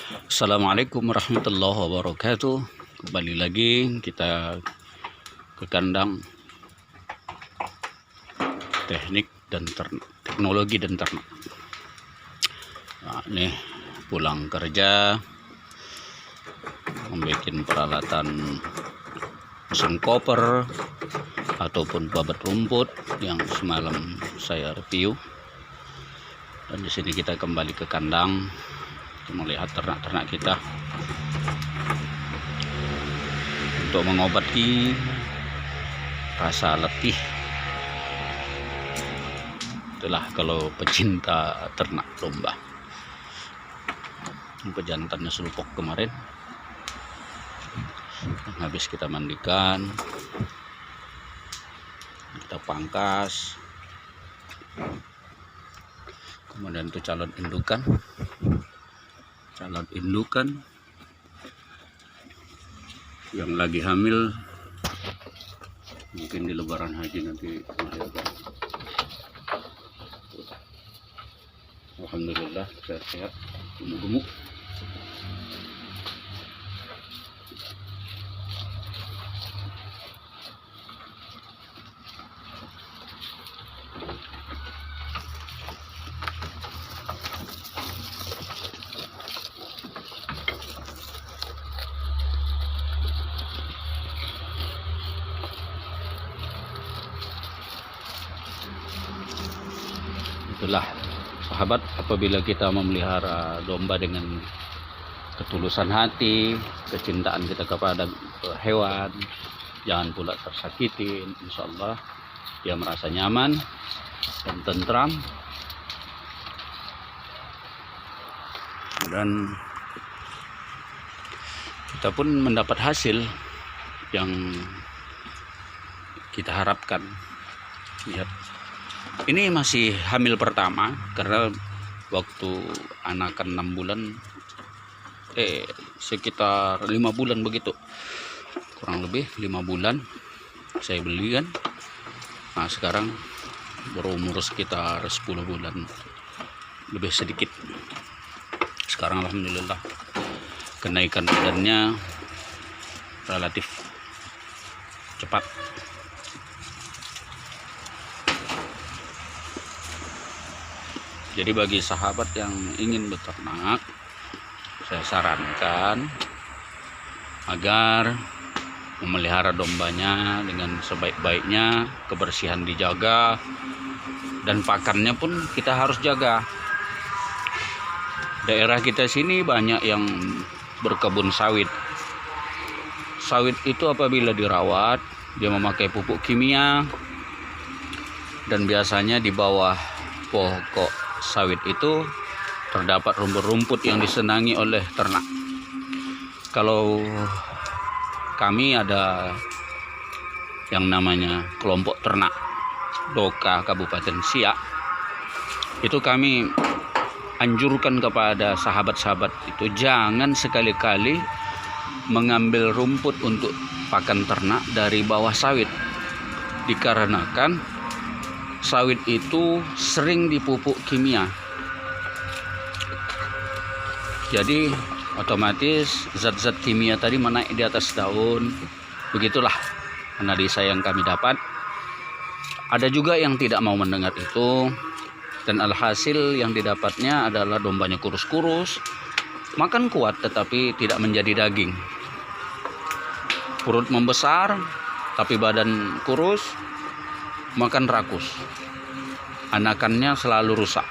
Assalamualaikum warahmatullahi wabarakatuh. Kembali lagi kita ke kandang teknologi dan ternak. Nah, ini pulang kerja membuat peralatan mesin koper ataupun babat rumput yang semalam saya review. Dan di sini kita kembali ke kandang melihat ternak-ternak kita untuk mengobati rasa letih. Itulah kalau pecinta ternak domba. Pejantannya selupok kemarin, habis kita mandikan, kita pangkas, kemudian itu calon indukan yang lagi hamil, mungkin di lebaran haji nanti melahirkan. Alhamdulillah sehat-sehat, gemuk-gemuk. Itulah sahabat, apabila kita memelihara domba dengan ketulusan hati, kecintaan kita kepada hewan, jangan pula tersakiti, insya Allah dia merasa nyaman dan tentram, dan kita pun mendapat hasil yang kita harapkan. Lihat, ini masih hamil pertama, karena waktu anakan 6 bulan, sekitar 5 bulan begitu, kurang lebih 5 bulan saya beli kan. Nah sekarang berumur sekitar 10 bulan lebih sedikit. Sekarang alhamdulillah kenaikan badannya relatif cepat. Jadi bagi sahabat yang ingin beternak, saya sarankan agar memelihara dombanya dengan sebaik-baiknya, kebersihan dijaga, dan pakannya pun kita harus jaga. Daerah kita sini banyak yang berkebun sawit. Sawit itu apabila dirawat, dia memakai pupuk kimia, dan biasanya di bawah pokok sawit itu terdapat rumput-rumput yang disenangi oleh ternak. Kalau kami ada yang namanya kelompok ternak Doka Kabupaten Siak, itu kami anjurkan kepada sahabat-sahabat itu jangan sekali-kali mengambil rumput untuk pakan ternak dari bawah sawit, dikarenakan sawit itu sering dipupuk kimia. Jadi otomatis zat-zat kimia tadi menaik di atas daun. Begitulah analisa yang kami dapat. Ada juga yang tidak mau mendengar itu, dan alhasil yang didapatnya adalah dombanya kurus-kurus, makan kuat tetapi tidak menjadi daging. Perut membesar tapi badan kurus, makan rakus. Anakannya selalu rusak,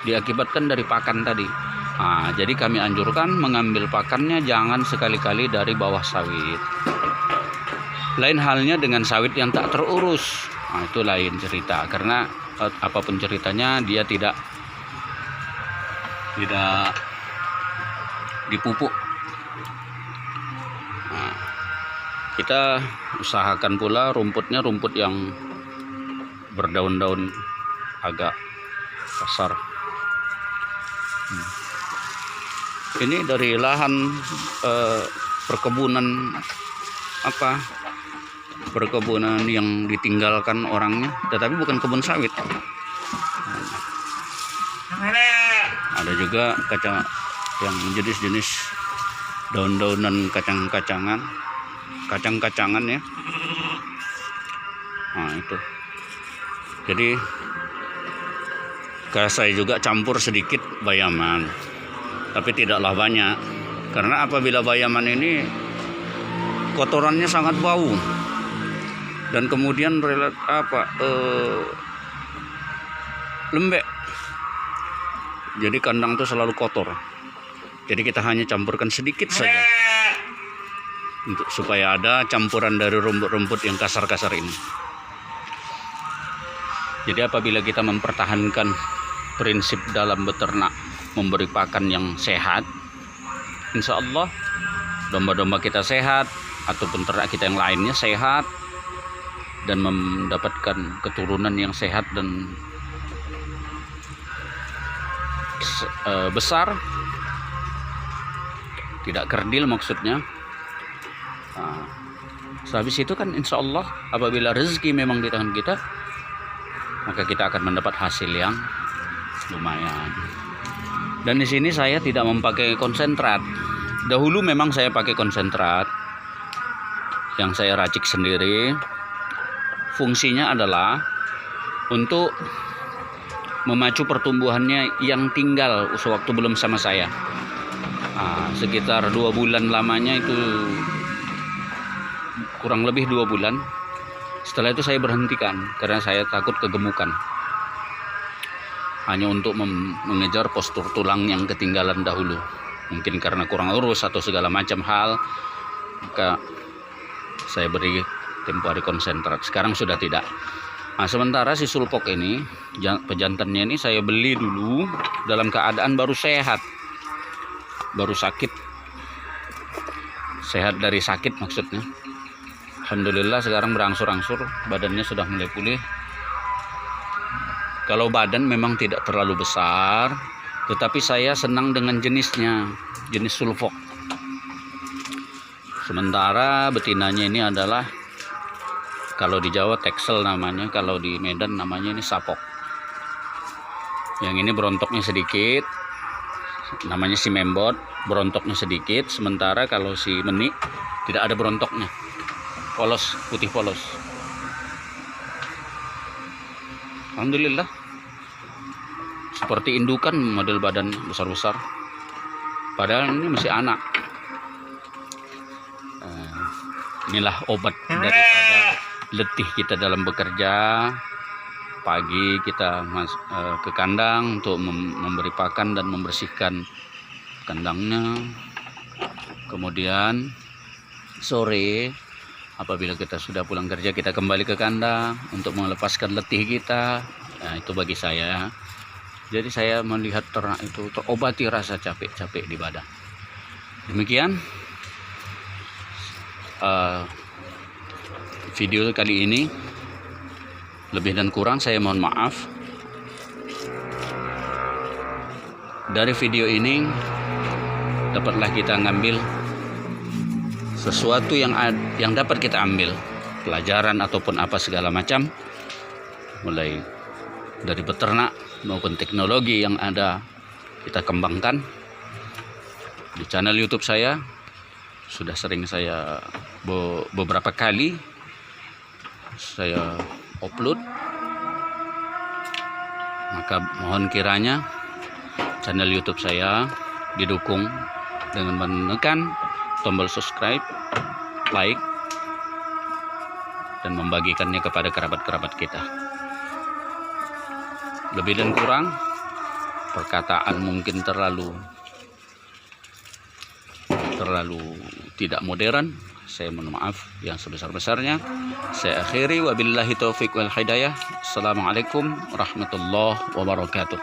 diakibatkan dari pakan tadi. Nah, jadi kami anjurkan mengambil pakannya jangan sekali-kali dari bawah sawit. Lain halnya dengan sawit yang tak terurus. Nah, itu lain cerita, karena apapun ceritanya dia tidak dipupuk. Nah, kita usahakan pula rumputnya rumput yang berdaun-daun agak kasar. Ini dari lahan perkebunan yang ditinggalkan orangnya, tetapi bukan kebun sawit. Ada juga yang jenis-jenis daun-daunan kacang-kacangan ya. Nah itu, jadi saya juga campur sedikit bayaman, tapi tidaklah banyak, karena apabila bayaman ini kotorannya sangat bau dan kemudian lembek, jadi kandang itu selalu kotor. Jadi kita hanya campurkan sedikit saja supaya ada campuran dari rumput-rumput yang kasar-kasar ini. Jadi apabila kita mempertahankan prinsip dalam beternak, memberi pakan yang sehat, insya Allah domba-domba kita sehat ataupun ternak kita yang lainnya sehat dan mendapatkan keturunan yang sehat dan besar, tidak kerdil maksudnya. Nah, habis itu kan insya Allah apabila rezeki memang di tangan kita, maka kita akan mendapat hasil yang lumayan. Dan di sini saya tidak memakai konsentrat. Dahulu memang saya pakai konsentrat yang saya racik sendiri. Fungsinya adalah untuk memacu pertumbuhannya yang tinggal sewaktu belum sama saya. Sekitar 2 bulan lamanya, itu kurang lebih 2 bulan. Setelah itu saya berhentikan karena saya takut kegemukan, hanya untuk mengejar postur tulang yang ketinggalan dahulu. Mungkin karena kurang urus atau segala macam hal, maka saya beri tempo hari konsentrat. Sekarang sudah tidak. Nah, sementara si sulpok ini, pejantannya ini saya beli dulu dalam keadaan baru sehat, baru sakit, sehat dari sakit maksudnya. Alhamdulillah sekarang berangsur-angsur badannya sudah mulai pulih. Kalau badan memang tidak terlalu besar, tetapi saya senang dengan jenisnya, jenis sulfok. Sementara betinanya ini adalah, kalau di Jawa teksel namanya, kalau di Medan namanya ini sapok. Yang ini berontoknya sedikit, namanya si membot, berontoknya sedikit. Sementara kalau si menik tidak ada berontoknya, polos, putih polos. Alhamdulillah, seperti indukan, model badan besar-besar, padahal ini masih anak. Inilah obat daripada letih kita dalam bekerja. Pagi kita ke kandang untuk memberi pakan dan membersihkan kandangnya. Kemudian sore apabila kita sudah pulang kerja, kita kembali ke kandang untuk melepaskan letih kita. Nah, itu bagi saya. Jadi saya melihat ternak itu terobati rasa capek-capek di badan. Demikian video kali ini. Lebih dan kurang saya mohon maaf. Dari video ini dapatlah kita ngambil sesuatu yang dapat kita ambil pelajaran ataupun apa segala macam, mulai dari beternak maupun teknologi yang ada kita kembangkan. Di channel YouTube saya sudah sering saya beberapa kali saya upload, maka mohon kiranya channel YouTube saya didukung dengan menekan tombol subscribe, like, dan membagikannya kepada kerabat-kerabat kita. Lebih dan kurang perkataan mungkin terlalu tidak modern, saya mohon maaf yang sebesar-besarnya. Saya akhiri, wabillahi taufiq wal hidayah. Assalamualaikum warahmatullahi wabarakatuh.